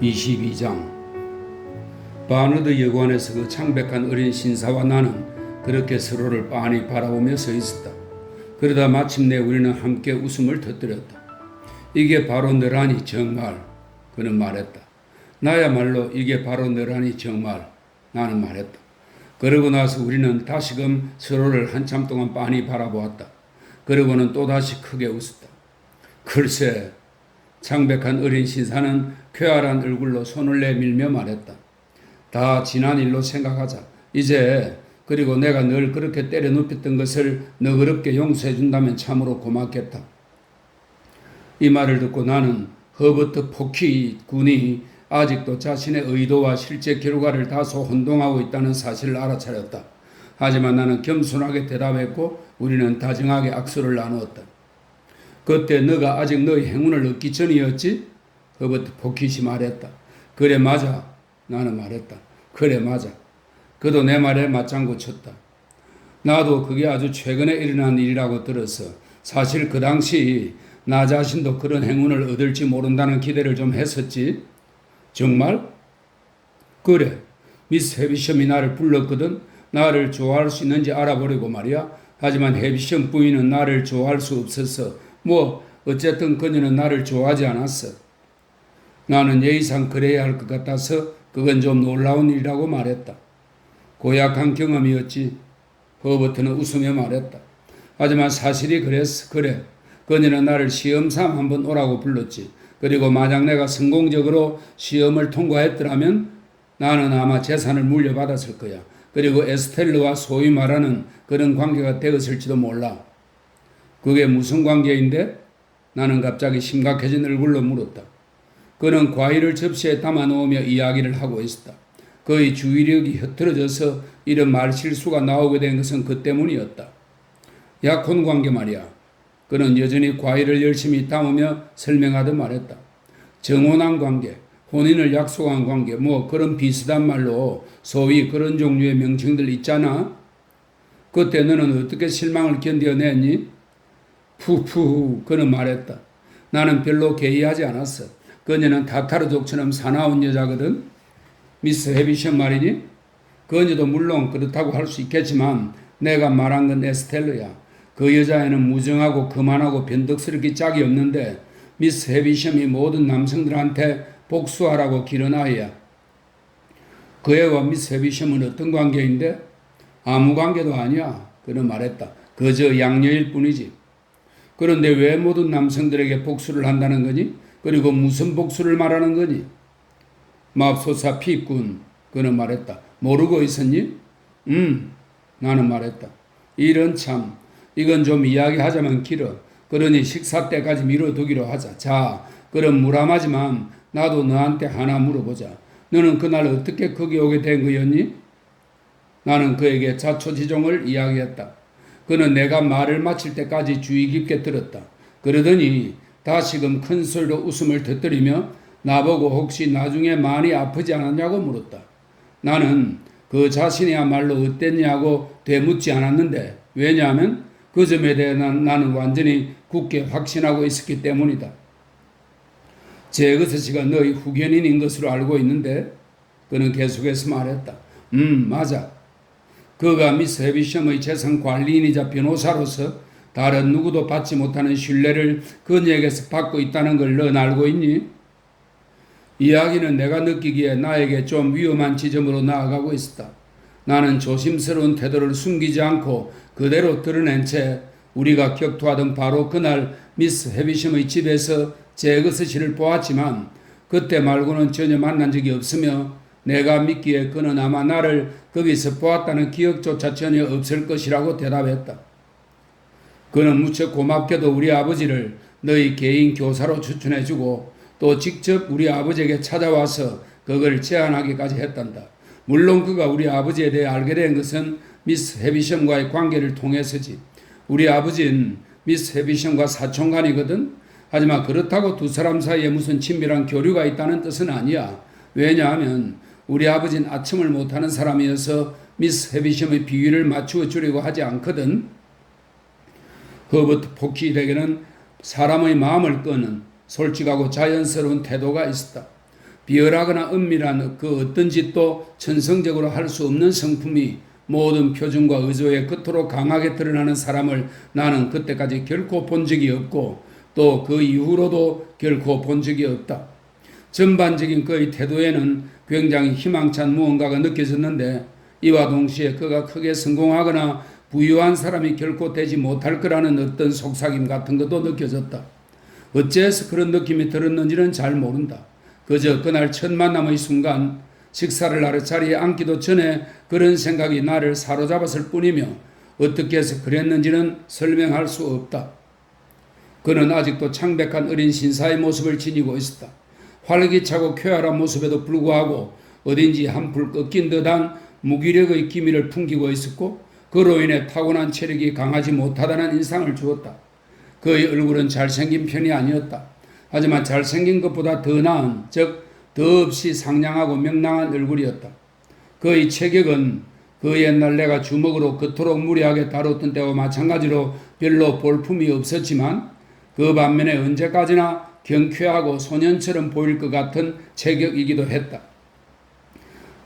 22장. 바너드 여관에서 그 창백한 어린 신사와 나는 그렇게 서로를 빤히 바라보며 서 있었다. 그러다 마침내 우리는 함께 웃음을 터뜨렸다. 이게 바로 너라니 정말, 그는 말했다. 나야말로 이게 바로 너라니 정말, 나는 말했다. 그러고 나서 우리는 다시금 서로를 한참 동안 빤히 바라보았다. 그러고는 또다시 크게 웃었다. 글쎄, 창백한 어린 신사는 쾌활한 얼굴로 손을 내밀며 말했다. 다 지난 일로 생각하자. 이제 그리고 내가 널 그렇게 때려 눕혔던 것을 너그럽게 용서해 준다면 참으로 고맙겠다. 이 말을 듣고 나는 허버트 포키 군이 아직도 자신의 의도와 실제 결과를 다소 혼동하고 있다는 사실을 알아차렸다. 하지만 나는 겸손하게 대답했고 우리는 다정하게 악수를 나누었다. 그때 너가 아직 너의 행운을 얻기 전이었지? 허버트 포킷이 말했다. 그래 맞아. 나는 말했다. 그래 맞아. 그도 내 말에 맞장구 쳤다. 나도 그게 아주 최근에 일어난 일이라고 들었어. 사실 그 당시 나 자신도 그런 행운을 얻을지 모른다는 기대를 좀 했었지. 정말? 그래. 미스 해비섬이 나를 불렀거든. 나를 좋아할 수 있는지 알아보려고 말이야. 하지만 해비섬 부인은 나를 좋아할 수 없었어. 어쨌든 그녀는 나를 좋아하지 않았어. 나는 예의상 그래야 할 것 같아서 그건 좀 놀라운 일이라고 말했다. 고약한 경험이었지. 허버트는 웃으며 말했다. 하지만 사실이 그랬어. 그래. 그녀는 나를 시험삼 한번 오라고 불렀지. 그리고 만약 내가 성공적으로 시험을 통과했더라면 나는 아마 재산을 물려받았을 거야. 그리고 에스텔르와 소위 말하는 그런 관계가 되었을지도 몰라. 그게 무슨 관계인데? 나는 갑자기 심각해진 얼굴로 물었다. 그는 과일을 접시에 담아놓으며 이야기를 하고 있었다. 그의 주의력이 흐트러져서 이런 말실수가 나오게 된 것은 그 때문이었다. 약혼 관계 말이야. 그는 여전히 과일을 열심히 담으며 설명하듯 말했다. 정혼한 관계, 혼인을 약속한 관계, 그런 비슷한 말로 소위 그런 종류의 명칭들 있잖아. 그때 너는 어떻게 실망을 견뎌냈니? 푸푸, 그는 말했다. 나는 별로 개의하지 않았어. 그녀는 타타르족처럼 사나운 여자거든. 미스 해비션 말이니? 그녀도 물론 그렇다고 할 수 있겠지만 내가 말한 건 에스텔르야. 그 여자애는 무정하고 거만하고 변덕스럽게 짝이 없는데 미스 해비션이 모든 남성들한테 복수하라고 기른 아이야. 그 애와 미스 해비션은 어떤 관계인데? 아무 관계도 아니야. 그는 말했다. 그저 양녀일 뿐이지. 그런데 왜 모든 남성들에게 복수를 한다는 거니? 그리고 무슨 복수를 말하는 거니? 맙소사 피꾼. 그는 말했다. 모르고 있었니? 나는 말했다. 이런 참. 이건 좀 이야기하자면 길어. 그러니 식사 때까지 미뤄두기로 하자. 자, 그럼 무람하지만 나도 너한테 하나 물어보자. 너는 그날 어떻게 거기 오게 된 거였니? 나는 그에게 자초지종을 이야기했다. 그는 내가 말을 마칠 때까지 주의 깊게 들었다. 그러더니 다시금 큰 소리로 웃음을 터뜨리며 나보고 혹시 나중에 많이 아프지 않았냐고 물었다. 나는 그 자신이야말로 어땠냐고 되묻지 않았는데 왜냐하면 그 점에 대해 나는 완전히 굳게 확신하고 있었기 때문이다. 제그스씨가 너희 후견인인 것으로 알고 있는데 그는 계속해서 말했다. 맞아. 그가 미스 해비섬의 재산 관리인이자 변호사로서 다른 누구도 받지 못하는 신뢰를 그녀에게서 받고 있다는 걸 넌 알고 있니? 이야기는 내가 느끼기에 나에게 좀 위험한 지점으로 나아가고 있었다. 나는 조심스러운 태도를 숨기지 않고 그대로 드러낸 채 우리가 격투하던 바로 그날 미스 해비섬의 집에서 제그스 씨를 보았지만 그때 말고는 전혀 만난 적이 없으며 내가 믿기에 그는 아마 나를 거기서 보았다는 기억조차 전혀 없을 것이라고 대답했다. 그는 무척 고맙게도 우리 아버지를 너희 개인 교사로 추천해주고 또 직접 우리 아버지에게 찾아와서 그걸 제안하기까지 했단다. 물론 그가 우리 아버지에 대해 알게 된 것은 미스 해비섬과의 관계를 통해서지. 우리 아버지는 미스 해비섬과 사촌간이거든. 하지만 그렇다고 두 사람 사이에 무슨 친밀한 교류가 있다는 뜻은 아니야. 왜냐하면 우리 아버지는 아첨을 못하는 사람이어서 미스 해비섬의 비위를 맞추어 주려고 하지 않거든. 허버트 포키에게는 사람의 마음을 끄는 솔직하고 자연스러운 태도가 있었다. 비열하거나 은밀한 그 어떤 짓도 천성적으로 할 수 없는 성품이 모든 표정과 의조에 그토록 강하게 드러나는 사람을 나는 그때까지 결코 본 적이 없고 또 그 이후로도 결코 본 적이 없다. 전반적인 그의 태도에는 굉장히 희망찬 무언가가 느껴졌는데 이와 동시에 그가 크게 성공하거나 부유한 사람이 결코 되지 못할 거라는 어떤 속삭임 같은 것도 느껴졌다. 어째서 그런 느낌이 들었는지는 잘 모른다. 그저 그날 첫 만남의 순간 식사를 하러 자리에 앉기도 전에 그런 생각이 나를 사로잡았을 뿐이며 어떻게 해서 그랬는지는 설명할 수 없다. 그는 아직도 창백한 어린 신사의 모습을 지니고 있었다. 활기차고 쾌활한 모습에도 불구하고 어딘지 한풀 꺾인 듯한 무기력의 기미를 풍기고 있었고 그로 인해 타고난 체력이 강하지 못하다는 인상을 주었다. 그의 얼굴은 잘생긴 편이 아니었다. 하지만 잘생긴 것보다 더 나은, 즉 더없이 상냥하고 명랑한 얼굴이었다. 그의 체격은 그 옛날 내가 주먹으로 그토록 무리하게 다뤘던 때와 마찬가지로 별로 볼품이 없었지만 그 반면에 언제까지나 경쾌하고 소년처럼 보일 것 같은 체격이기도 했다.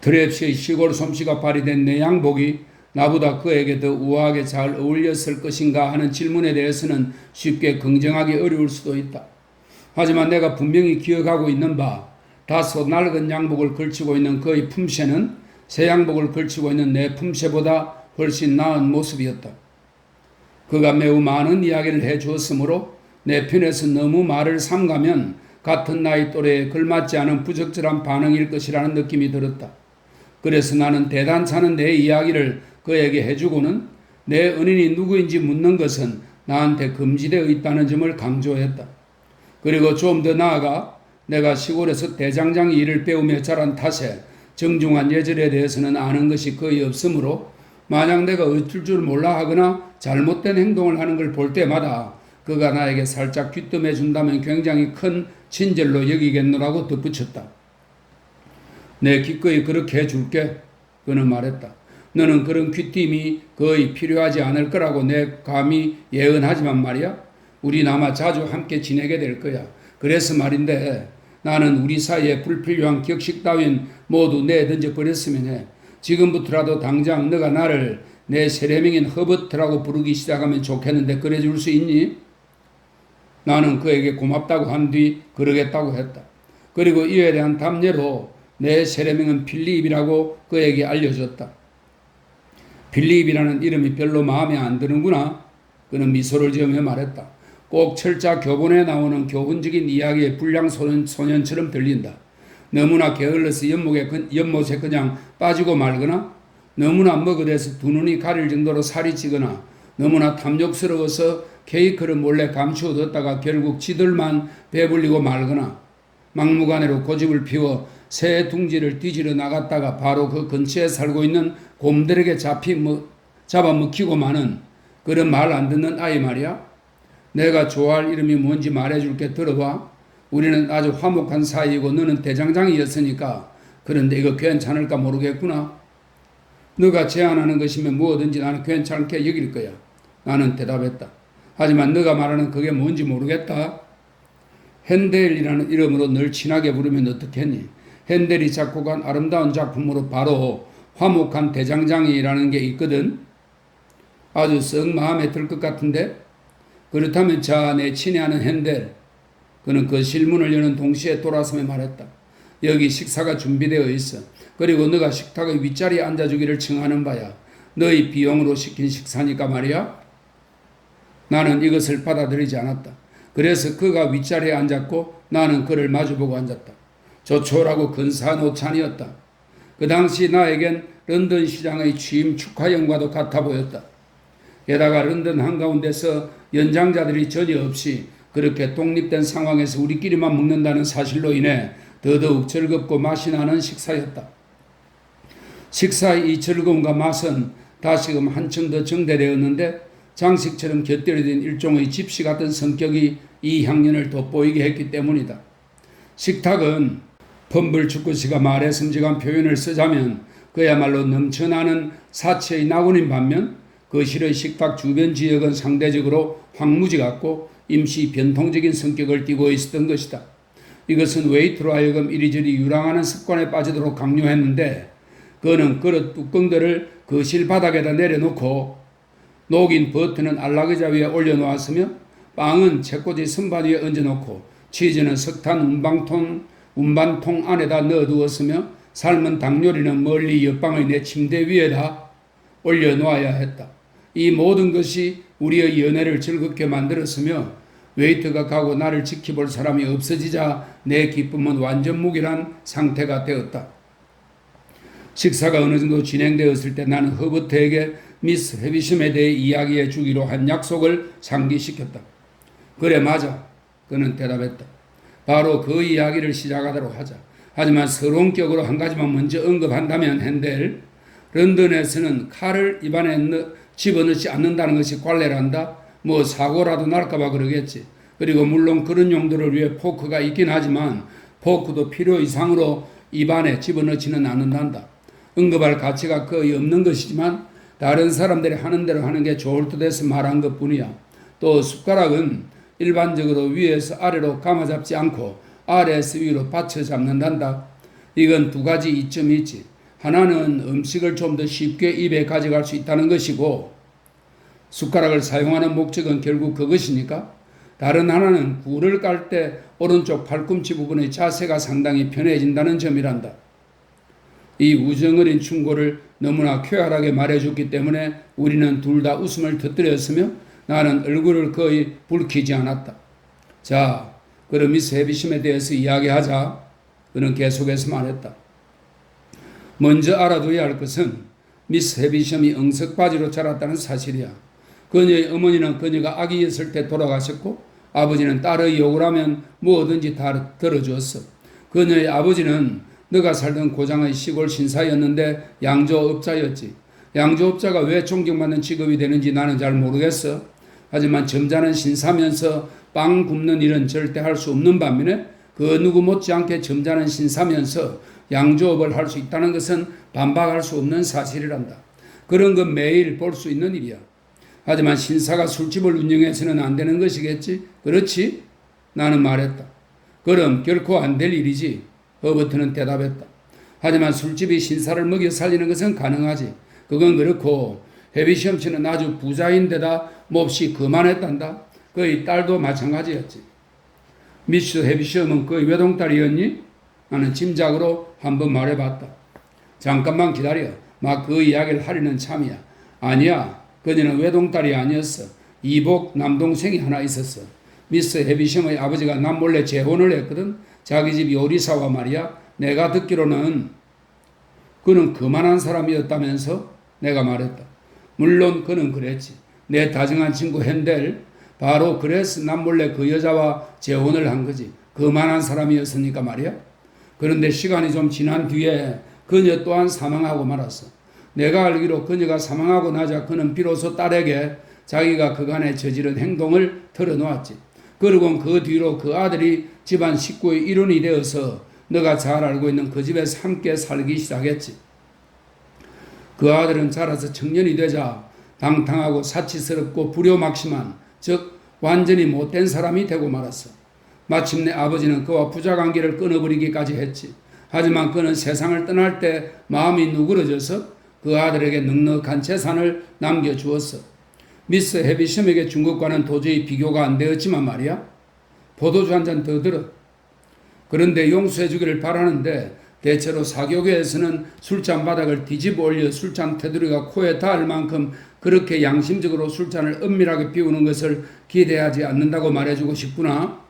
드랩시의 시골 솜씨가 발휘된 내 양복이 나보다 그에게 더 우아하게 잘 어울렸을 것인가 하는 질문에 대해서는 쉽게 긍정하기 어려울 수도 있다. 하지만 내가 분명히 기억하고 있는 바 다소 낡은 양복을 걸치고 있는 그의 품새는 새 양복을 걸치고 있는 내 품새보다 훨씬 나은 모습이었다. 그가 매우 많은 이야기를 해주었으므로 내 편에서 너무 말을 삼가면 같은 나이 또래에 걸맞지 않은 부적절한 반응일 것이라는 느낌이 들었다. 그래서 나는 대단찮은 내 이야기를 그에게 해주고는 내 은인이 누구인지 묻는 것은 나한테 금지되어 있다는 점을 강조했다. 그리고 좀 더 나아가 내가 시골에서 대장장 일을 배우며 자란 탓에 정중한 예절에 대해서는 아는 것이 거의 없으므로 만약 내가 어쩔 줄 몰라 하거나 잘못된 행동을 하는 걸 볼 때마다 그가 나에게 살짝 귀뜸해 준다면 굉장히 큰 친절로 여기겠노라고 덧붙였다. 내 기꺼이 그렇게 해줄게. 그는 말했다. 너는 그런 귀띔이 거의 필요하지 않을 거라고 내 감히 예언하지만 말이야. 우린 아마 자주 함께 지내게 될 거야. 그래서 말인데 나는 우리 사이에 불필요한 격식 따윈 모두 내던져 버렸으면 해. 지금부터라도 당장 너가 나를 내 세례명인 허버트라고 부르기 시작하면 좋겠는데 그래 줄 수 있니? 나는 그에게 고맙다고 한 뒤 그러겠다고 했다. 그리고 이에 대한 답례로 내 세례명은 필립이라고 그에게 알려줬다. 필립이라는 이름이 별로 마음에 안 드는구나. 그는 미소를 지으며 말했다. 꼭 철자 교본에 나오는 교훈적인 이야기의 불량 소년처럼 들린다. 너무나 게을러서 연못에 그냥 빠지고 말거나 너무나 먹어대서 두 눈이 가릴 정도로 살이 찌거나 너무나 탐욕스러워서 케이크를 몰래 감추어뒀다가 결국 지들만 배불리고 말거나 막무가내로 고집을 피워 새 둥지를 뒤지러 나갔다가 바로 그 근처에 살고 있는 곰들에게 잡아먹히고 마는 그런 말 안 듣는 아이 말이야. 내가 좋아할 이름이 뭔지 말해줄게. 들어봐. 우리는 아주 화목한 사이이고 너는 대장장이었으니까. 그런데 이거 괜찮을까 모르겠구나. 너가 제안하는 것이면 뭐든지 나는 괜찮게 여길 거야. 나는 대답했다. 하지만 너가 말하는 그게 뭔지 모르겠다. 핸델이라는 이름으로 널 친하게 부르면 어떻겠니? 핸델이 작곡한 아름다운 작품으로 바로 화목한 대장장이라는 게 있거든. 아주 썩 마음에 들 것 같은데? 그렇다면 자, 내 친애하는 핸델. 그는 그 실문을 여는 동시에 돌아서며 말했다. 여기 식사가 준비되어 있어. 그리고 너가 식탁의 윗자리에 앉아주기를 청하는 바야. 너희 비용으로 시킨 식사니까 말이야. 나는 이것을 받아들이지 않았다. 그래서 그가 윗자리에 앉았고 나는 그를 마주보고 앉았다. 조촐하고 근사한 옷찬이었다. 그 당시 나에겐 런던 시장의 취임 축하영과도 같아 보였다. 게다가 런던 한가운데서 연장자들이 전혀 없이 그렇게 독립된 상황에서 우리끼리만 먹는다는 사실로 인해 더더욱 즐겁고 맛이 나는 식사였다. 식사의 이 즐거움과 맛은 다시금 한층 더 정대되었는데 장식처럼 곁들여진 일종의 집시 같은 성격이 이 향연을 돋보이게 했기 때문이다. 식탁은 펌블축구씨가 말에 섬직한 표현을 쓰자면 그야말로 넘쳐나는 사치의 낙원인 반면 거실의 식탁 주변 지역은 상대적으로 황무지 같고 임시 변통적인 성격을 띠고 있었던 것이다. 이것은 웨이트로 하여금 이리저리 유랑하는 습관에 빠지도록 강요했는데 그는 그릇 뚜껑들을 거실 바닥에다 내려놓고 녹인 버터는 안락의자 위에 올려놓았으며 빵은 책꽂이 선반 위에 얹어놓고 치즈는 석탄 운반통 안에다 넣어두었으며 삶은 닭요리는 멀리 옆방의 내 침대 위에다 올려놓아야 했다. 이 모든 것이 우리의 연애를 즐겁게 만들었으며 웨이트가 가고 나를 지켜볼 사람이 없어지자 내 기쁨은 완전 무결한 상태가 되었다. 식사가 어느 정도 진행되었을 때 나는 허버트에게 미스 헤비섬에 대해 이야기해 주기로 한 약속을 상기시켰다. 그래 맞아. 그는 대답했다. 바로 그 이야기를 시작하도록 하자. 하지만 서론격으로 한 가지만 먼저 언급한다면 핸델, 런던에서는 칼을 입안에 집어넣지 않는다는 것이 관례란다. 뭐 사고라도 날까봐 그러겠지. 그리고 물론 그런 용도를 위해 포크가 있긴 하지만 포크도 필요 이상으로 입안에 집어넣지는 않는단다. 언급할 가치가 거의 없는 것이지만 다른 사람들이 하는 대로 하는 게 좋을 듯 해서 말한 것뿐이야. 또 숟가락은 일반적으로 위에서 아래로 감아잡지 않고 아래에서 위로 받쳐 잡는단다. 이건 두 가지 이점이 있지. 하나는 음식을 좀 더 쉽게 입에 가져갈 수 있다는 것이고 숟가락을 사용하는 목적은 결국 그것이니까 다른 하나는 굴을 깔 때 오른쪽 팔꿈치 부분의 자세가 상당히 편해진다는 점이란다. 이 우정어린 충고를 너무나 쾌활하게 말해줬기 때문에 우리는 둘 다 웃음을 터뜨렸으며 나는 얼굴을 거의 붉히지 않았다. 자, 그럼 미스 헤비섬에 대해서 이야기하자. 그는 계속해서 말했다. 먼저 알아둬야 할 것은 미스 헤비섬이 응석바지로 자랐다는 사실이야. 그녀의 어머니는 그녀가 아기였을 때 돌아가셨고 아버지는 딸의 욕을 하면 뭐든지 다 들어주었어. 그녀의 아버지는 너가 살던 고장의 시골 신사였는데 양조업자였지. 양조업자가 왜 존경받는 직업이 되는지 나는 잘 모르겠어. 하지만 점잖은 신사면서 빵 굽는 일은 절대 할 수 없는 반면에 그 누구 못지않게 점잖은 신사면서 양조업을 할 수 있다는 것은 반박할 수 없는 사실이란다. 그런 건 매일 볼 수 있는 일이야. 하지만 신사가 술집을 운영해서는 안 되는 것이겠지? 그렇지? 나는 말했다. 그럼 결코 안 될 일이지. 허버트는 대답했다. 하지만 술집이 신사를 먹여 살리는 것은 가능하지. 그건 그렇고 헤비섬 씨는 아주 부자인데다 몹시 거만했단다. 그의 딸도 마찬가지였지. 미스 헤비섬은 그의 외동딸이었니? 나는 짐작으로 한번 말해봤다. 잠깐만 기다려. 막 그 이야기를 하려는 참이야. 아니야. 그녀는 외동딸이 아니었어. 이복 남동생이 하나 있었어. 미스 헤비섬의 아버지가 남몰래 재혼을 했거든. 자기 집 요리사와 말이야. 내가 듣기로는 그는 그만한 사람이었다면서 내가 말했다. 물론 그는 그랬지. 내 다정한 친구 핸델 바로 그래서 남몰래 그 여자와 재혼을 한 거지. 그만한 사람이었으니까 말이야. 그런데 시간이 좀 지난 뒤에 그녀 또한 사망하고 말았어. 내가 알기로 그녀가 사망하고 나자 그는 비로소 딸에게 자기가 그간에 저지른 행동을 털어놓았지. 그리고 그 뒤로 그 아들이 집안 식구의 일원이 되어서 너가 잘 알고 있는 그 집에서 함께 살기 시작했지. 그 아들은 자라서 청년이 되자 방탕하고 사치스럽고 불효막심한 즉 완전히 못된 사람이 되고 말았어. 마침내 아버지는 그와 부자관계를 끊어버리기까지 했지. 하지만 그는 세상을 떠날 때 마음이 누그러져서 그 아들에게 넉넉한 재산을 남겨주었어. 미스 헤비섬에게 준 것과는 도저히 비교가 안 되었지만 말이야. 포도주 한 잔 더 들어. 그런데 용서해 주기를 바라는데 대체로 사교계에서는 술잔 바닥을 뒤집어 올려 술잔 테두리가 코에 닿을 만큼 그렇게 양심적으로 술잔을 은밀하게 비우는 것을 기대하지 않는다고 말해주고 싶구나.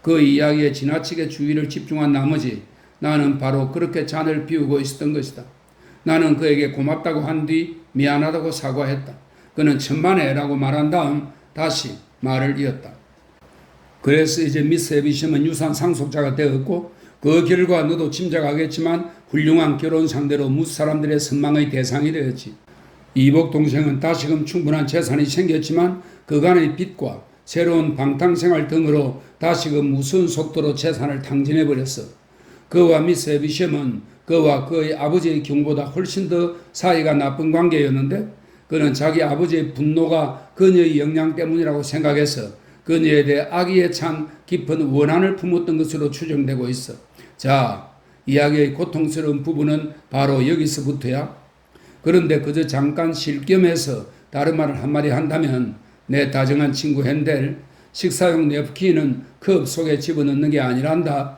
그 이야기에 지나치게 주의를 집중한 나머지 나는 바로 그렇게 잔을 비우고 있었던 것이다. 나는 그에게 고맙다고 한 뒤 미안하다고 사과했다. 그는 천만에라고 말한 다음 다시 말을 이었다. 그래서 이제 미스 헤비섬은 유산 상속자가 되었고 그 결과 너도 짐작하겠지만 훌륭한 결혼 상대로 무수 사람들의 선망의 대상이 되었지. 이복 동생은 다시금 충분한 재산이 생겼지만 그간의 빚과 새로운 방탕생활 등으로 다시금 무서운 속도로 재산을 탕진해버렸어. 그와 미스 헤비섬은 그와 그의 아버지의 경우보다 훨씬 더 사이가 나쁜 관계였는데 그는 자기 아버지의 분노가 그녀의 역량 때문이라고 생각해서 그녀에 대해 악의에 찬 깊은 원한을 품었던 것으로 추정되고 있어. 자, 이야기의 고통스러운 부분은 바로 여기서부터야. 그런데 그저 잠깐 쉴 겸해서 다른 말을 한마디 한다면 내 다정한 친구 핸델, 식사용 냅킨은 컵 속에 집어넣는 게 아니란다.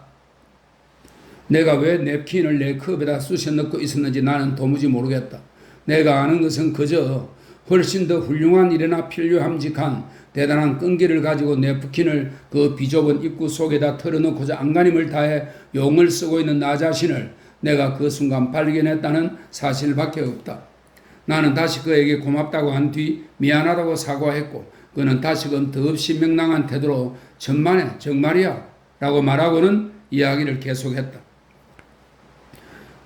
내가 왜 냅킨을 내 컵에다 쑤셔 넣고 있었는지 나는 도무지 모르겠다. 내가 아는 것은 그저 훨씬 더 훌륭한 일에나 필요함직한 대단한 끈기를 가지고 냅킨을 그 비좁은 입구 속에다 털어놓고자 안간힘을 다해 용을 쓰고 있는 나 자신을 내가 그 순간 발견했다는 사실밖에 없다. 나는 다시 그에게 고맙다고 한 뒤 미안하다고 사과했고 그는 다시금 더없이 명랑한 태도로 천만에 정말이야 라고 말하고는 이야기를 계속했다.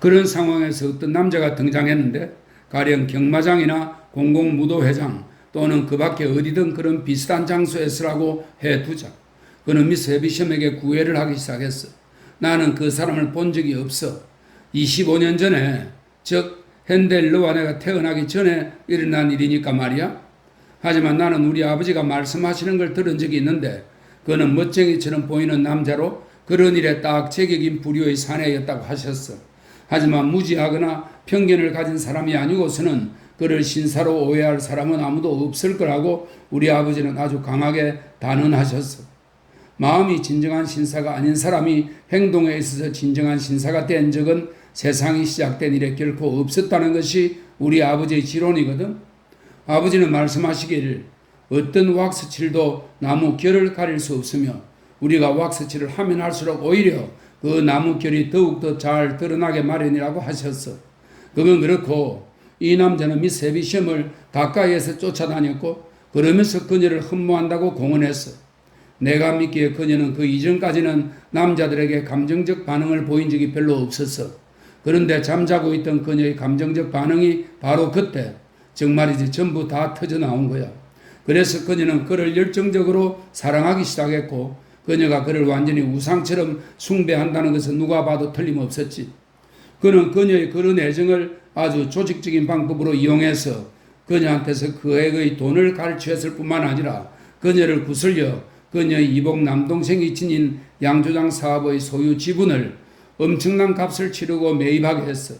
그런 상황에서 어떤 남자가 등장했는데 가령 경마장이나 공공무도회장 또는 그 밖에 어디든 그런 비슷한 장소에서라고 해두자. 그는 미스 해비섬에게 구애를 하기 시작했어. 나는 그 사람을 본 적이 없어. 25년 전에, 즉 핸델 너와 내가 태어나기 전에 일어난 일이니까 말이야. 하지만 나는 우리 아버지가 말씀하시는 걸 들은 적이 있는데 그는 멋쟁이처럼 보이는 남자로 그런 일에 딱 제격인 부류의 사내였다고 하셨어. 하지만 무지하거나 편견을 가진 사람이 아니고서는 그를 신사로 오해할 사람은 아무도 없을 거라고 우리 아버지는 아주 강하게 단언하셨어. 마음이 진정한 신사가 아닌 사람이 행동에 있어서 진정한 신사가 된 적은 세상이 시작된 이래 결코 없었다는 것이 우리 아버지의 지론이거든. 아버지는 말씀하시기를 어떤 왁스칠도 나무 결을 가릴 수 없으며 우리가 왁스칠을 하면 할수록 오히려 그 나무 결이 더욱더 잘 드러나게 마련이라고 하셨어. 그건 그렇고 이 남자는 미스 해비섬을 가까이에서 쫓아다녔고 그러면서 그녀를 흠모한다고 공언했어. 내가 믿기에 그녀는 그 이전까지는 남자들에게 감정적 반응을 보인 적이 별로 없었어. 그런데 잠자고 있던 그녀의 감정적 반응이 바로 그때 정말이지 전부 다 터져 나온 거야. 그래서 그녀는 그를 열정적으로 사랑하기 시작했고 그녀가 그를 완전히 우상처럼 숭배한다는 것은 누가 봐도 틀림없었지. 그는 그녀의 그런 애정을 아주 조직적인 방법으로 이용해서 그녀한테서 그에게 돈을 갈취했을 뿐만 아니라 그녀를 구슬려 그녀의 이복 남동생이 지닌 양조장 사업의 소유 지분을 엄청난 값을 치르고 매입하게 했어.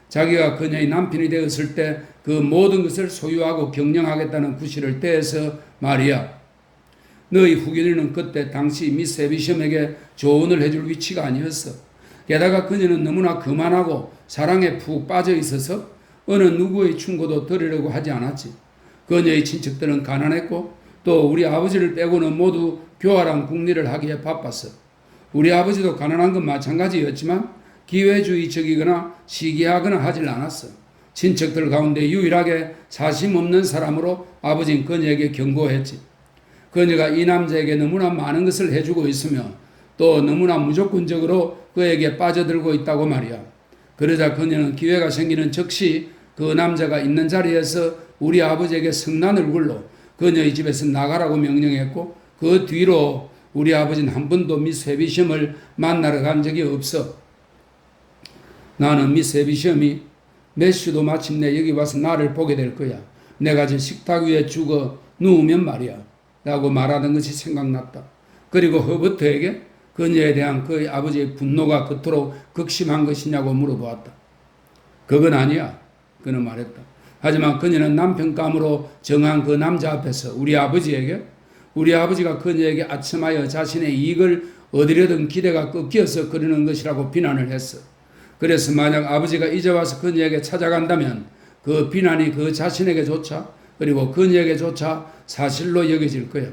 자기가 그녀의 남편이 되었을 때 그 모든 것을 소유하고 경영하겠다는 구실을 떼서 말이야. 너희 후견인은 그때 당시 미스 해비섬에게 조언을 해줄 위치가 아니었어. 게다가 그녀는 너무나 거만하고 사랑에 푹 빠져 있어서 어느 누구의 충고도 들으려고 하지 않았지. 그녀의 친척들은 가난했고 또 우리 아버지를 빼고는 모두 교활한 국리를 하기에 바빴어. 우리 아버지도 가난한 건 마찬가지였지만 기회주의적이거나 시기하거나 하질 않았어. 친척들 가운데 유일하게 사심 없는 사람으로 아버지는 그녀에게 경고했지. 그녀가 이 남자에게 너무나 많은 것을 해주고 있으며 또 너무나 무조건적으로 그에게 빠져들고 있다고 말이야. 그러자 그녀는 기회가 생기는 즉시 그 남자가 있는 자리에서 우리 아버지에게 성난 얼굴로 그녀의 집에서 나가라고 명령했고 그 뒤로 우리 아버지는 한 번도 미스 해비섬을 만나러 간 적이 없어. 나는 미스 해비섬이 매슈도 마침내 여기 와서 나를 보게 될 거야. 내가 저 식탁 위에 죽어 누우면 말이야. 라고 말하던 것이 생각났다. 그리고 허버트에게 그녀에 대한 그의 아버지의 분노가 그토록 극심한 것이냐고 물어보았다. 그건 아니야. 그는 말했다. 하지만 그녀는 남편감으로 정한 그 남자 앞에서 우리 아버지가 그녀에게 아첨하여 자신의 이익을 얻으려던 기대가 꺾여서 그러는 것이라고 비난을 했어. 그래서 만약 아버지가 이제 와서 그녀에게 찾아간다면 그 비난이 그 자신에게조차 그리고 그녀에게조차 사실로 여겨질 거예요.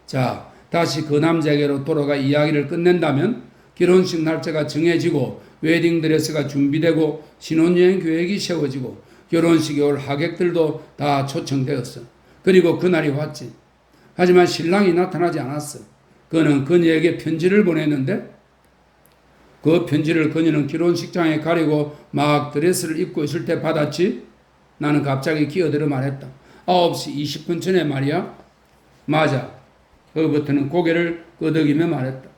자, 다시 그 남자에게로 돌아가 이야기를 끝낸다면 결혼식 날짜가 정해지고 웨딩드레스가 준비되고 신혼여행 계획이 세워지고 결혼식에 올 하객들도 다 초청되었어. 그리고 그날이 왔지. 하지만 신랑이 나타나지 않았어. 그는 그녀에게 편지를 보냈는데 그 편지를 그녀는 결혼식장에 가리고 막 드레스를 입고 있을 때 받았지. 나는 갑자기 기어들어 말했다. 9시 20분 전에 말이야. 맞아. 허버트는 고개를 끄덕이며 말했다.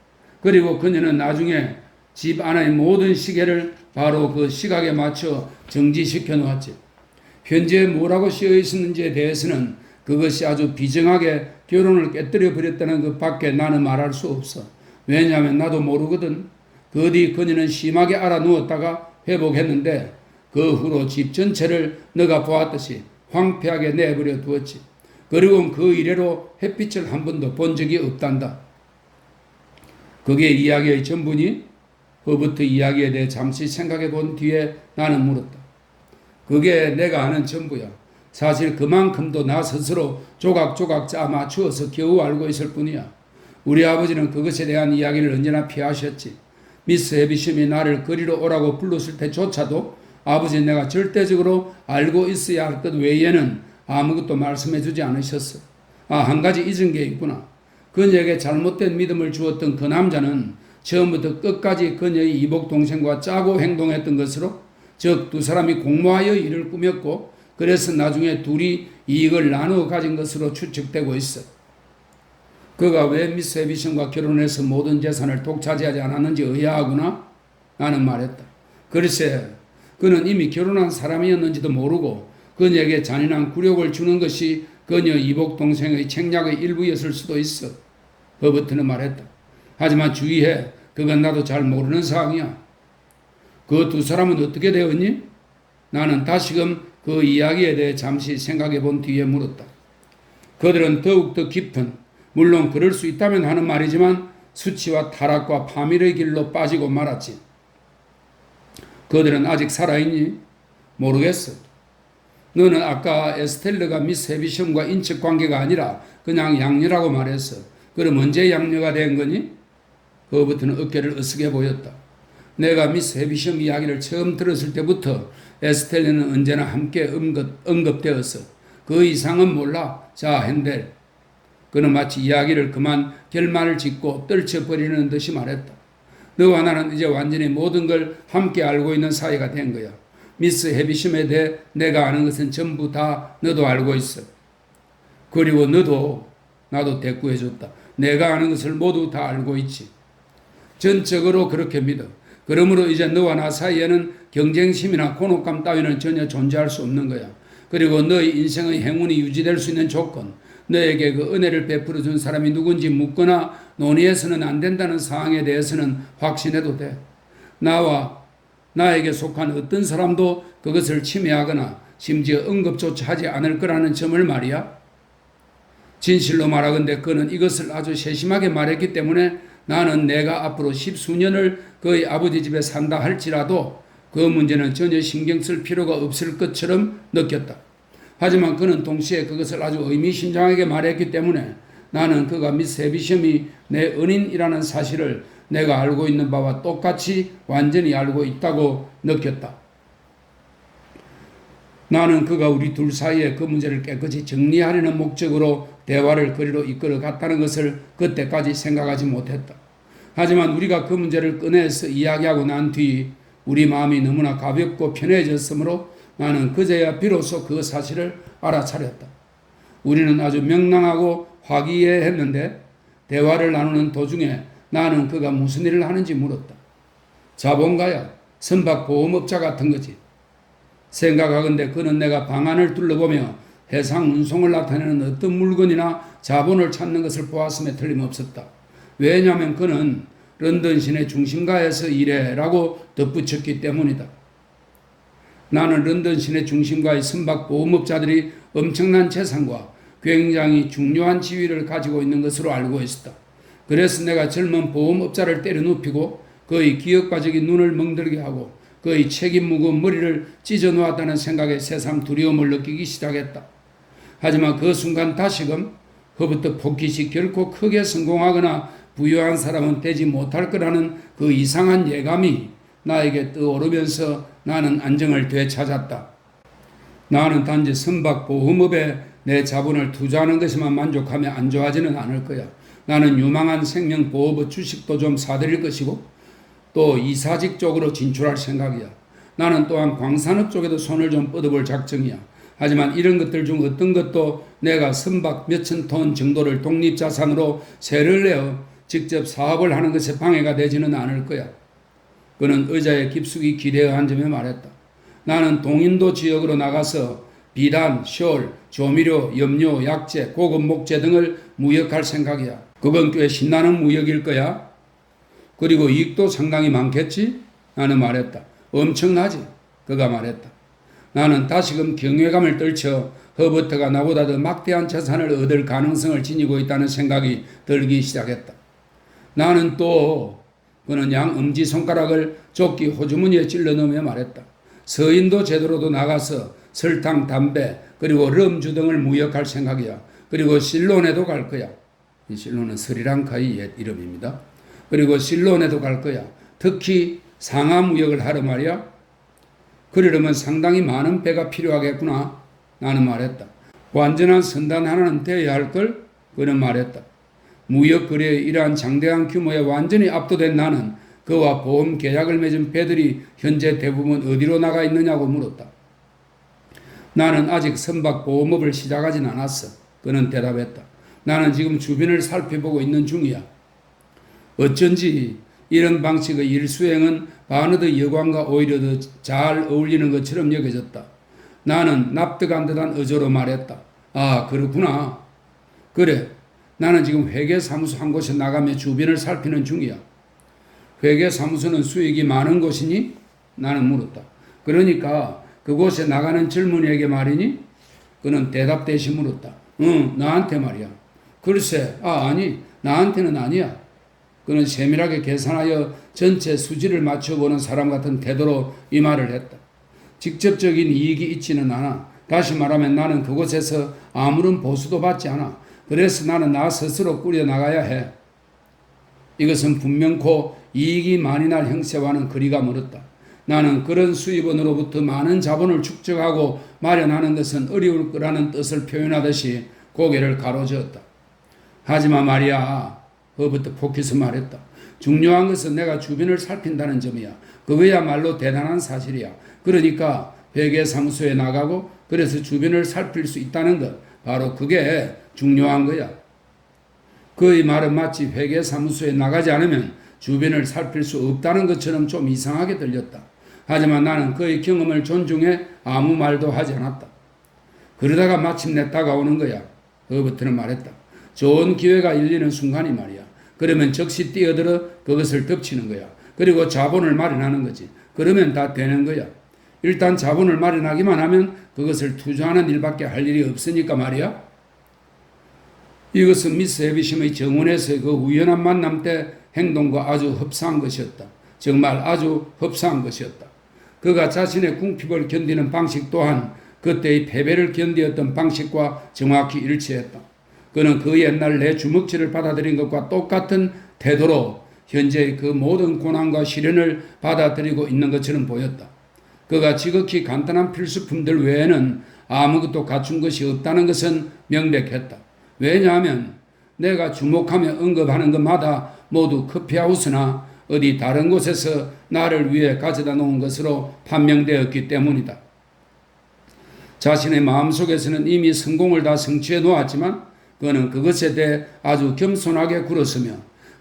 그리고 그녀는 나중에 집 안의 모든 시계를 바로 그 시각에 맞춰 정지시켜 놓았지. 편지에 뭐라고 쓰여 있었는지에 대해서는 그것이 아주 비정하게 결혼을 깨뜨려 버렸다는 것 밖에 나는 말할 수 없어. 왜냐하면 나도 모르거든. 그 뒤 그녀는 심하게 알아 누웠다가 회복했는데 그 후로 집 전체를 너가 보았듯이 황폐하게 내버려 두었지. 그리고 그 이래로 햇빛을 한 번도 본 적이 없단다. 그게 이야기의 전부니? 허버트 이야기에 대해 잠시 생각해 본 뒤에 나는 물었다. 그게 내가 아는 전부야. 사실 그만큼도 나 스스로 조각조각 짜 맞추어서 겨우 알고 있을 뿐이야. 우리 아버지는 그것에 대한 이야기를 언제나 피하셨지. 미스 해비심이 나를 그리로 오라고 불렀을 때조차도 아버지는 내가 절대적으로 알고 있어야 할 것 외에는 아무것도 말씀해 주지 않으셨어. 한 가지 잊은 게 있구나. 그녀에게 잘못된 믿음을 주었던 그 남자는 처음부터 끝까지 그녀의 이복 동생과 짜고 행동했던 것으로, 즉 두 사람이 공모하여 일을 꾸몄고 그래서 나중에 둘이 이익을 나누어 가진 것으로 추측되고 있어. 그가 왜 미스 해비슨과 결혼해서 모든 재산을 독차지하지 않았는지 의아하구나? 나는 말했다. 글쎄, 그는 이미 결혼한 사람이었는지도 모르고 그녀에게 잔인한 굴욕을 주는 것이 그녀 이복 동생의 책략의 일부였을 수도 있어. 허버트는 말했다. 하지만 주의해. 그건 나도 잘 모르는 사항이야. 그 두 사람은 어떻게 되었니? 나는 다시금 그 이야기에 대해 잠시 생각해 본 뒤에 물었다. 그들은 더욱더 깊은, 물론 그럴 수 있다면 하는 말이지만 수치와 타락과 파멸의 길로 빠지고 말았지. 그들은 아직 살아있니? 모르겠어. 너는 아까 에스텔러가 미스 해비션과 인척관계가 아니라 그냥 양녀라고 말했어. 그럼 언제 양녀가 된 거니? 허버트는 어깨를 으쓱해 보였다. 내가 미스 해비션 이야기를 처음 들었을 때부터 에스텔러는 언제나 함께 언급되었어. 그 이상은 몰라. 자, 핸델. 그는 마치 이야기를 그만 결말을 짓고 떨쳐버리는 듯이 말했다. 너와 나는 이제 완전히 모든 걸 함께 알고 있는 사이가 된 거야. 미스 해비심에 대해 내가 아는 것은 전부 다 너도 알고 있어. 그리고 너도 나도 대꾸해줬다. 내가 아는 것을 모두 다 알고 있지. 전적으로 그렇게 믿어. 그러므로 이제 너와 나 사이에는 경쟁심이나 곤혹감 따위는 전혀 존재할 수 없는 거야. 그리고 너의 인생의 행운이 유지될 수 있는 조건, 너에게 그 은혜를 베풀어 준 사람이 누군지 묻거나 논의해서는 안 된다는 사항에 대해서는 확신해도 돼. 나에게 속한 어떤 사람도 그것을 침해하거나 심지어 언급조차 하지 않을 거라는 점을 말이야. 진실로 말하건대 그는 이것을 아주 세심하게 말했기 때문에 나는 내가 앞으로 10수년을 그의 아버지 집에 산다 할지라도 그 문제는 전혀 신경 쓸 필요가 없을 것처럼 느꼈다. 하지만 그는 동시에 그것을 아주 의미심장하게 말했기 때문에 나는 그가 미스 해비섬이 내 은인이라는 사실을 내가 알고 있는 바와 똑같이 완전히 알고 있다고 느꼈다. 나는 그가 우리 둘 사이에 그 문제를 깨끗이 정리하려는 목적으로 대화를 그리로 이끌어 갔다는 것을 그때까지 생각하지 못했다. 하지만 우리가 그 문제를 꺼내서 이야기하고 난 뒤 우리 마음이 너무나 가볍고 편해졌으므로 나는 그제야 비로소 그 사실을 알아차렸다. 우리는 아주 명랑하고 화기애애했는데 대화를 나누는 도중에 나는 그가 무슨 일을 하는지 물었다. 자본가야, 선박보험업자 같은 거지. 생각하건대 그는 내가 방안을 둘러보며 해상 운송을 나타내는 어떤 물건이나 자본을 찾는 것을 보았음에 틀림없었다. 왜냐하면 그는 런던 시내 중심가에서 일해라고 덧붙였기 때문이다. 나는 런던 시내 중심가의 선박보험업자들이 엄청난 재산과 굉장히 중요한 지위를 가지고 있는 것으로 알고 있었다. 그래서 내가 젊은 보험업자를 때려눕히고 그의 기업가적인 눈을 멍들게 하고 그의 책임 무거운 머리를 찢어놓았다는 생각에 새삼 두려움을 느끼기 시작했다. 하지만 그 순간 다시금 허버트 포킷이 결코 크게 성공하거나 부유한 사람은 되지 못할 거라는 그 이상한 예감이 나에게 떠오르면서 나는 안정을 되찾았다. 나는 단지 선박보험업에 내 자본을 투자하는 것에만 만족하며 안좋아하지는 않을 거야. 나는 유망한 생명보험업 주식도 좀 사들일 것이고 또 이사직 쪽으로 진출할 생각이야. 나는 또한 광산업 쪽에도 손을 좀 뻗어볼 작정이야. 하지만 이런 것들 중 어떤 것도 내가 선박 몇천 톤 정도를 독립자산으로 세를 내어 직접 사업을 하는 것에 방해가 되지는 않을 거야. 그는 의자에 깊숙이 기대어 앉으며 말했다. 나는 동인도 지역으로 나가서 비단, 숄, 조미료, 염료, 약재, 고급 목재 등을 무역할 생각이야. 그건 꽤 신나는 무역일 거야. 그리고 이익도 상당히 많겠지? 나는 말했다. 엄청나지? 그가 말했다. 나는 다시금 경외감을 떨쳐 허버트가 나보다 더 막대한 재산을 얻을 가능성을 지니고 있다는 생각이 들기 시작했다. 나는 또 그는 양 엄지손가락을 조끼 호주머니에 찔러 넣으며 말했다. 서인도 제대로도 나가서 설탕, 담배, 그리고 럼주 등을 무역할 생각이야. 그리고 실론에도 갈 거야. 이 실론은 스리랑카의 옛 이름입니다. 그리고 실론에도 갈 거야. 특히 상하 무역을 하러 말이야. 그러려면 상당히 많은 배가 필요하겠구나. 나는 말했다. 완전한 선단 하나는 되어야 할 걸? 그는 말했다. 무역 거래의 이러한 장대한 규모에 완전히 압도된 나는 그와 보험 계약을 맺은 배들이 현재 대부분 어디로 나가 있느냐고 물었다. 나는 아직 선박 보험업을 시작하진 않았어. 그는 대답했다. 나는 지금 주변을 살펴보고 있는 중이야. 어쩐지 이런 방식의 일수행은 바너드 여관과 오히려 더 잘 어울리는 것처럼 여겨졌다. 나는 납득한 듯한 어조로 말했다. 아, 그렇구나. 그래, 나는 지금 회계사무소 한 곳에 나가며 주변을 살피는 중이야. 회계사무소는 수익이 많은 곳이니? 나는 물었다. 그러니까 그곳에 나가는 젊은이에게 말이니? 그는 대답 대신 물었다. 응, 나한테 말이야. 글쎄, 아니, 나한테는 아니야. 그는 세밀하게 계산하여 전체 수지를 맞춰보는 사람 같은 태도로 이 말을 했다. 직접적인 이익이 있지는 않아. 다시 말하면 나는 그곳에서 아무런 보수도 받지 않아. 그래서 나는 나 스스로 꾸려나가야 해. 이것은 분명코 이익이 많이 날 형세와는 거리가 멀었다. 나는 그런 수입원으로부터 많은 자본을 축적하고 마련하는 것은 어려울 거라는 뜻을 표현하듯이 고개를 가로저었다. 하지만 말이야, 허버트 포키스 말했다. 중요한 것은 내가 주변을 살핀다는 점이야. 그거야말로 대단한 사실이야. 그러니까 회계사무소에 나가고 그래서 주변을 살필 수 있다는 것, 바로 그게 중요한 거야. 그의 말은 마치 회계사무소에 나가지 않으면 주변을 살필 수 없다는 것처럼 좀 이상하게 들렸다. 하지만 나는 그의 경험을 존중해 아무 말도 하지 않았다. 그러다가 마침내 다가오는 거야. 허버트는 말했다. 좋은 기회가 열리는 순간이 말이야. 그러면 즉시 뛰어들어 그것을 덮치는 거야. 그리고 자본을 마련하는 거지. 그러면 다 되는 거야. 일단 자본을 마련하기만 하면 그것을 투자하는 일밖에 할 일이 없으니까 말이야. 이것은 미스 해비심의 정원에서의 그 우연한 만남 때 행동과 아주 흡사한 것이었다. 정말 아주 흡사한 것이었다. 그가 자신의 궁핍을 견디는 방식 또한 그때의 패배를 견디었던 방식과 정확히 일치했다. 그는 그 옛날 내 주먹질을 받아들인 것과 똑같은 태도로 현재의 그 모든 고난과 시련을 받아들이고 있는 것처럼 보였다. 그가 지극히 간단한 필수품들 외에는 아무것도 갖춘 것이 없다는 것은 명백했다. 왜냐하면 내가 주목하며 언급하는 것마다 모두 커피하우스나 어디 다른 곳에서 나를 위해 가져다 놓은 것으로 판명되었기 때문이다. 자신의 마음속에서는 이미 성공을 다 성취해 놓았지만 그는 그것에 대해 아주 겸손하게 굴었으며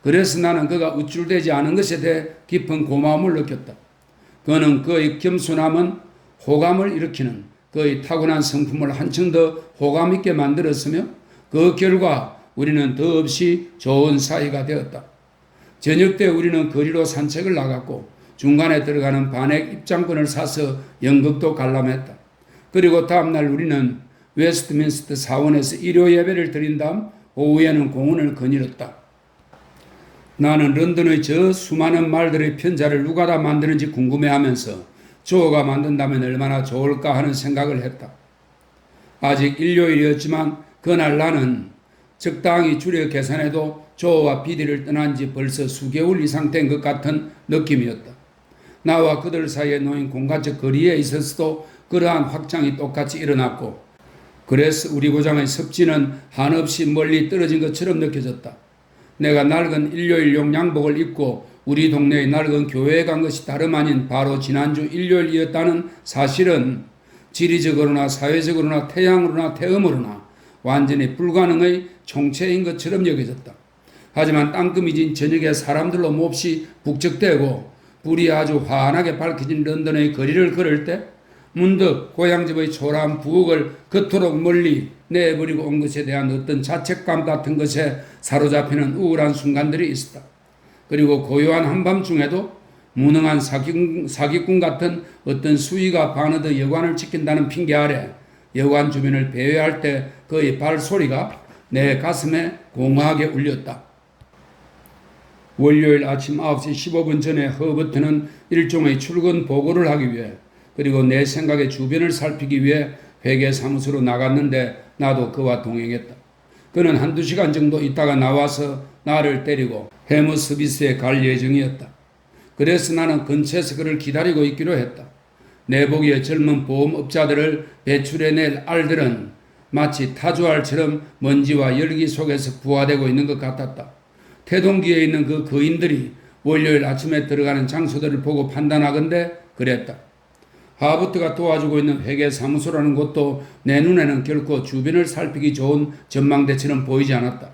그래서 나는 그가 우쭐대지 않은 것에 대해 깊은 고마움을 느꼈다. 그는 그의 겸손함은 호감을 일으키는 그의 타고난 성품을 한층 더 호감 있게 만들었으며 그 결과 우리는 더없이 좋은 사이가 되었다. 저녁 때 우리는 거리로 산책을 나갔고 중간에 들어가는 반액 입장권을 사서 연극도 관람했다. 그리고 다음날 우리는 웨스트민스터 사원에서 일요 예배를 드린 다음 오후에는 공원을 거닐었다. 나는 런던의 저 수많은 말들의 편자를 누가 다 만드는지 궁금해하면서 조어가 만든다면 얼마나 좋을까 하는 생각을 했다. 아직 일요일이었지만 그날 나는 적당히 줄여 계산해도 조어와 비디를 떠난 지 벌써 수개월 이상 된 것 같은 느낌이었다. 나와 그들 사이에 놓인 공간적 거리에 있어서도 그러한 확장이 똑같이 일어났고 그래서 우리 고장의 섭지는 한없이 멀리 떨어진 것처럼 느껴졌다. 내가 낡은 일요일용 양복을 입고 우리 동네의 낡은 교회에 간 것이 다름 아닌 바로 지난주 일요일이었다는 사실은 지리적으로나 사회적으로나 태양으로나 태음으로나 완전히 불가능의 총체인 것처럼 여겨졌다. 하지만 땅금이진 저녁에 사람들로 몹시 북적대고 불이 아주 환하게 밝혀진 런던의 거리를 걸을 때 문득 고향집의 초라한 부엌을 그토록 멀리 내버리고 온 것에 대한 어떤 자책감 같은 것에 사로잡히는 우울한 순간들이 있었다. 그리고 고요한 한밤중에도 무능한 사기꾼 같은 어떤 수위가 바너드 여관을 지킨다는 핑계 아래 여관 주변을 배회할 때 그의 발소리가 내 가슴에 공허하게 울렸다. 월요일 아침 9시 15분 전에 허버트는 일종의 출근 보고를 하기 위해 그리고 내 생각의 주변을 살피기 위해 회계사무소로 나갔는데 나도 그와 동행했다. 그는 한두 시간 정도 있다가 나와서 나를 때리고 해머스비스에 갈 예정이었다. 그래서 나는 근처에서 그를 기다리고 있기로 했다. 내 보기에 젊은 보험업자들을 배출해낼 알들은 마치 타조알처럼 먼지와 열기 속에서 부화되고 있는 것 같았다. 태동기에 있는 그 거인들이 월요일 아침에 들어가는 장소들을 보고 판단하건대 그랬다. 하버트가 도와주고 있는 회계사무소라는 곳도 내 눈에는 결코 주변을 살피기 좋은 전망대처럼 보이지 않았다.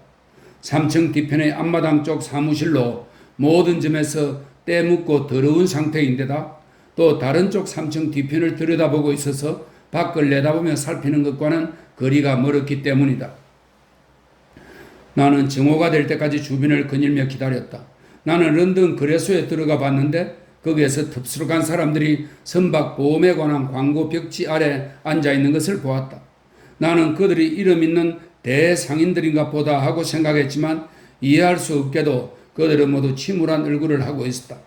3층 뒤편의 앞마당 쪽 사무실로 모든 점에서 때묻고 더러운 상태인데다 또 다른 쪽 3층 뒤편을 들여다보고 있어서 밖을 내다보며 살피는 것과는 거리가 멀었기 때문이다. 나는 정오가 될 때까지 주변을 거닐며 기다렸다. 나는 런던 거래소에 들어가 봤는데 거기에서 덥수룩한 사람들이 선박 보험에 관한 광고 벽지 아래 앉아있는 것을 보았다. 나는 그들이 이름 있는 대상인들인가 보다 하고 생각했지만 이해할 수 없게도 그들은 모두 침울한 얼굴을 하고 있었다.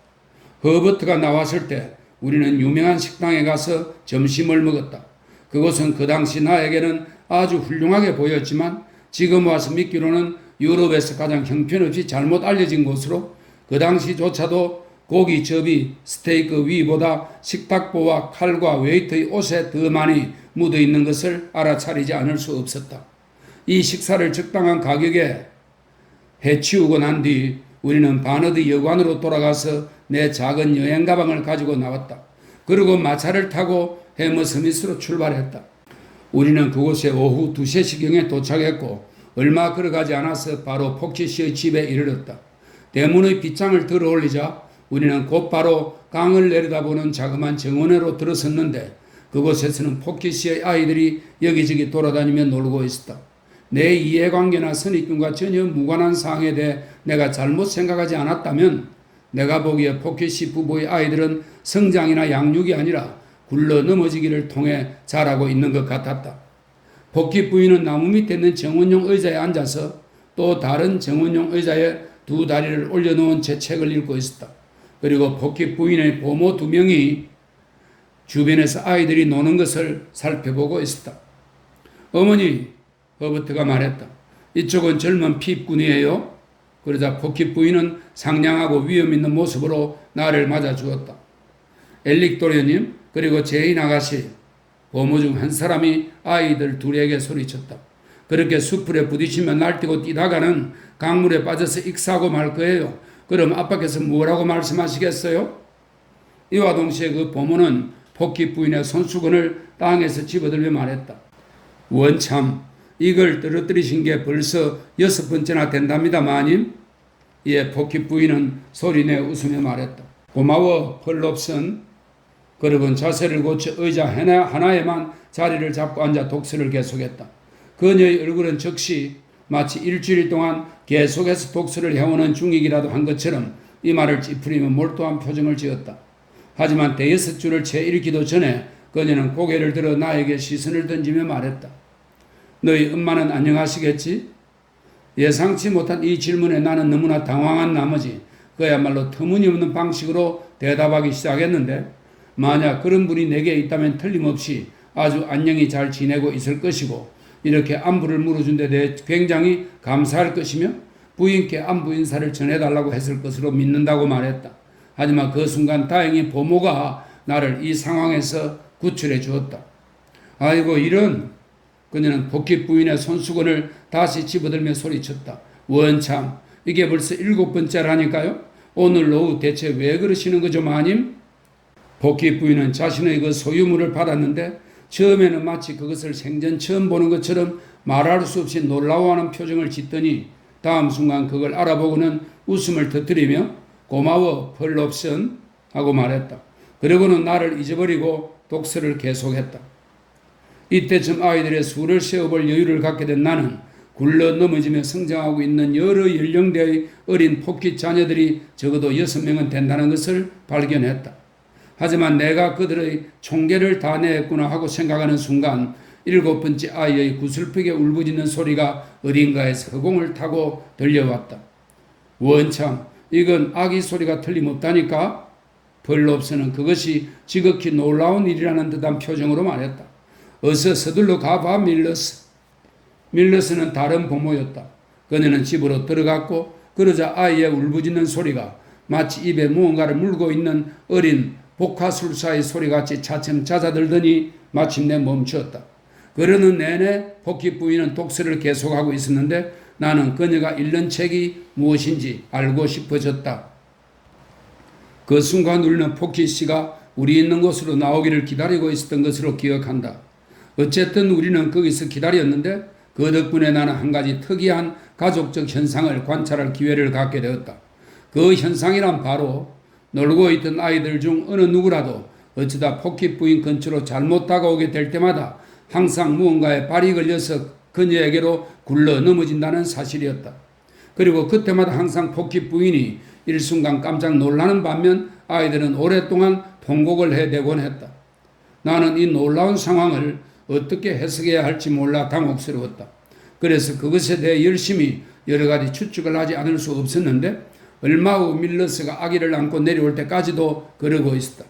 허버트가 나왔을 때 우리는 유명한 식당에 가서 점심을 먹었다. 그곳은 그 당시 나에게는 아주 훌륭하게 보였지만 지금 와서 믿기로는 유럽에서 가장 형편없이 잘못 알려진 곳으로 그 당시조차도 고기 접이 스테이크 위보다 식탁보와 칼과 웨이터의 옷에 더 많이 묻어 있는 것을 알아차리지 않을 수 없었다. 이 식사를 적당한 가격에 해치우고 난 뒤 우리는 바너드 여관으로 돌아가서 내 작은 여행 가방을 가지고 나왔다. 그리고 마차를 타고 해머스미스로 출발했다. 우리는 그곳에 오후 2시경에 도착했고 얼마 걸어가지 않아서 바로 포키시의 집에 이르렀다. 대문의 빗장을 들어 올리자 우리는 곧바로 강을 내려다보는 자그마한 정원으로 들어섰는데 그곳에서는 포키시의 아이들이 여기저기 돌아다니며 놀고 있었다. 내 이해관계나 선입견과 전혀 무관한 사항에 대해 내가 잘못 생각하지 않았다면 내가 보기에 포키시 부부의 아이들은 성장이나 양육이 아니라 굴러 넘어지기를 통해 자라고 있는 것 같았다. 포키 부인은 나무 밑에 있는 정원용 의자에 앉아서 또 다른 정원용 의자에 두 다리를 올려놓은 채 책을 읽고 있었다. 그리고 포키 부인의 보모 2명이 주변에서 아이들이 노는 것을 살펴보고 있었다. 어머니, 허버트가 말했다. 이쪽은 젊은 피입군이에요. 그러자 포키 부인은 상냥하고 위험 있는 모습으로 나를 맞아 주었다. 엘릭 도련님 그리고 제인 아가씨, 보모 중 한 사람이 아이들 둘에게 소리쳤다. 그렇게 수풀에 부딪히며 날뛰고 뛰다가는 강물에 빠져서 익사하고 말 거예요. 그럼 아빠께서 뭐라고 말씀하시겠어요? 이와 동시에 그 보모는 포키 부인의 손수건을 땅에서 집어들며 말했다. 원참 이걸 떨어뜨리신 게 벌써 6번째나 된답니다, 마님. 이에 포키 부인은 소리내 웃으며 말했다. 고마워, 펄롭슨. 그러곤 자세를 고쳐 의자 하나에만 자리를 잡고 앉아 독서를 계속했다. 그녀의 얼굴은 즉시 마치 일주일 동안 계속해서 독서를 해오는 중이기라도 한 것처럼 이마를 찌푸리며 몰두한 표정을 지었다. 하지만 대여섯 줄을 채 읽기도 전에 그녀는 고개를 들어 나에게 시선을 던지며 말했다. 너희 엄마는 안녕하시겠지? 예상치 못한 이 질문에 나는 너무나 당황한 나머지 그야말로 터무니없는 방식으로 대답하기 시작했는데 만약 그런 분이 내게 있다면 틀림없이 아주 안녕히 잘 지내고 있을 것이고 이렇게 안부를 물어준 데 대해 굉장히 감사할 것이며 부인께 안부 인사를 전해달라고 했을 것으로 믿는다고 말했다. 하지만 그 순간 다행히 보모가 나를 이 상황에서 구출해 주었다. 아이고 이런. 그녀는 포키 부인의 손수건을 다시 집어들며 소리쳤다. 원참 이게 벌써 7번째라니까요. 오늘 오후 대체 왜 그러시는 거죠 마님? 포키 부인은 자신의 그 소유물을 받았는데 처음에는 마치 그것을 생전 처음 보는 것처럼 말할 수 없이 놀라워하는 표정을 짓더니 다음 순간 그걸 알아보고는 웃음을 터뜨리며 고마워 펄롭슨 하고 말했다. 그러고는 나를 잊어버리고 독서를 계속했다. 이때쯤 아이들의 수를 세어볼 여유를 갖게 된 나는 굴러 넘어지며 성장하고 있는 여러 연령대의 어린 포키 자녀들이 적어도 6명은 된다는 것을 발견했다. 하지만 내가 그들의 총계를 다 내했구나 하고 생각하는 순간 7번째 아이의 구슬프게 울부짖는 소리가 어딘가에서 허공을 타고 들려왔다. 원참 이건 아기 소리가 틀림없다니까? 벌롭스는 그것이 지극히 놀라운 일이라는 듯한 표정으로 말했다. 어서 서둘러 가봐 밀러스. 밀러스는 다른 부모였다. 그녀는 집으로 들어갔고 그러자 아이의 울부짖는 소리가 마치 입에 무언가를 물고 있는 어린 복화술사의 소리같이 차츰 잦아들더니 마침내 멈추었다. 그러는 내내 포키 부인은 독서를 계속하고 있었는데 나는 그녀가 읽는 책이 무엇인지 알고 싶어졌다. 그 순간 우리는 포키 씨가 우리 있는 곳으로 나오기를 기다리고 있었던 것으로 기억한다. 어쨌든 우리는 거기서 기다렸는데 그 덕분에 나는 한 가지 특이한 가족적 현상을 관찰할 기회를 갖게 되었다. 그 현상이란 바로 놀고 있던 아이들 중 어느 누구라도 어쩌다 포키 부인 근처로 잘못 다가오게 될 때마다 항상 무언가에 발이 걸려서 그녀에게로 굴러 넘어진다는 사실이었다. 그리고 그때마다 항상 포키 부인이 일순간 깜짝 놀라는 반면 아이들은 오랫동안 통곡을 해대곤 했다. 나는 이 놀라운 상황을 어떻게 해석해야 할지 몰라 당혹스러웠다. 그래서 그것에 대해 열심히 여러 가지 추측을 하지 않을 수 없었는데 얼마 후 밀러스가 아기를 안고 내려올 때까지도 그러고 있었다.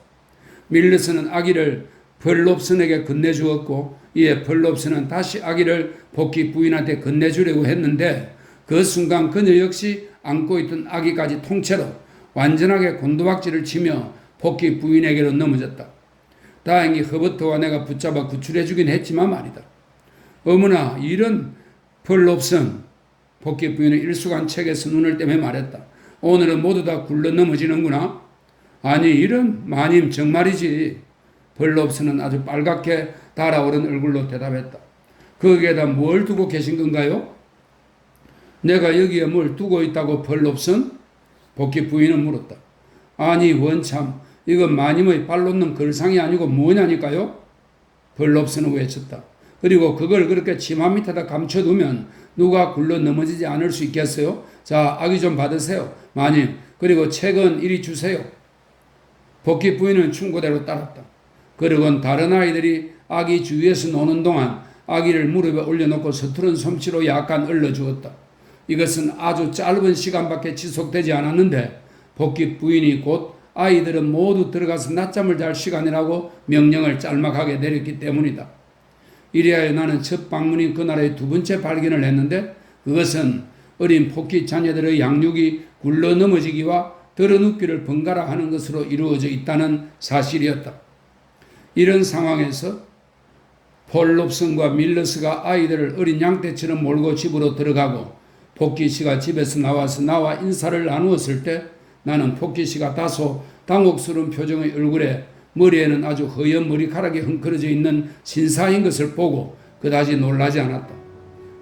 밀러스는 아기를 벌롭슨에게 건네주었고 이에 벌롭슨은 다시 아기를 포키 부인한테 건네주려고 했는데 그 순간 그녀 역시 안고 있던 아기까지 통째로 완전하게 곤두박질을 치며 포키 부인에게로 넘어졌다. 다행히 허버트와 내가 붙잡아 구출해주긴 했지만 말이다. 어머나 이런 벌롭슨. 포키 부인은 일수간 책에서 눈을 떼며 말했다. 오늘은 모두 다 굴러 넘어지는구나. 아니 이런 마님 정말이지. 벌롭슨은 아주 빨갛게 달아오른 얼굴로 대답했다. 거기에다 뭘 두고 계신 건가요? 내가 여기에 뭘 두고 있다고 벌롭슨? 포키 부인은 물었다. 아니 원참 이건 마님의 발 놓는 걸상이 아니고 뭐냐니까요? 벌롭슨은 외쳤다. 그리고 그걸 그렇게 치마 밑에다 감춰두면 누가 굴러 넘어지지 않을 수 있겠어요? 자, 아기 좀 받으세요. 마님, 그리고 책은 이리 주세요. 포키 부인은 충고대로 따랐다. 그러곤 다른 아이들이 아기 주위에서 노는 동안 아기를 무릎에 올려놓고 서투른 솜씨로 약간 얼러주었다. 이것은 아주 짧은 시간밖에 지속되지 않았는데 포키 부인이 곧 아이들은 모두 들어가서 낮잠을 잘 시간이라고 명령을 짤막하게 내렸기 때문이다. 이래하여 나는 첫 방문인 그날의 두 번째 발견을 했는데 그것은 어린 포키 자녀들의 양육이 굴러 넘어지기와 들어눕기를 번갈아 하는 것으로 이루어져 있다는 사실이었다. 이런 상황에서 폴롭슨과 밀러스가 아이들을 어린 양떼처럼 몰고 집으로 들어가고 포키 씨가 집에서 나와서 나와 인사를 나누었을 때 나는 포키 씨가 다소 당혹스러운 표정의 얼굴에 머리에는 아주 허연 머리카락이 헝클어져 있는 신사인 것을 보고 그다지 놀라지 않았다.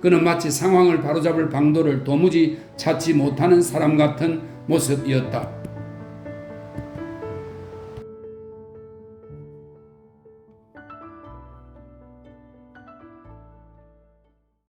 그는 마치 상황을 바로잡을 방도를 도무지 찾지 못하는 사람 같은 모습이었다.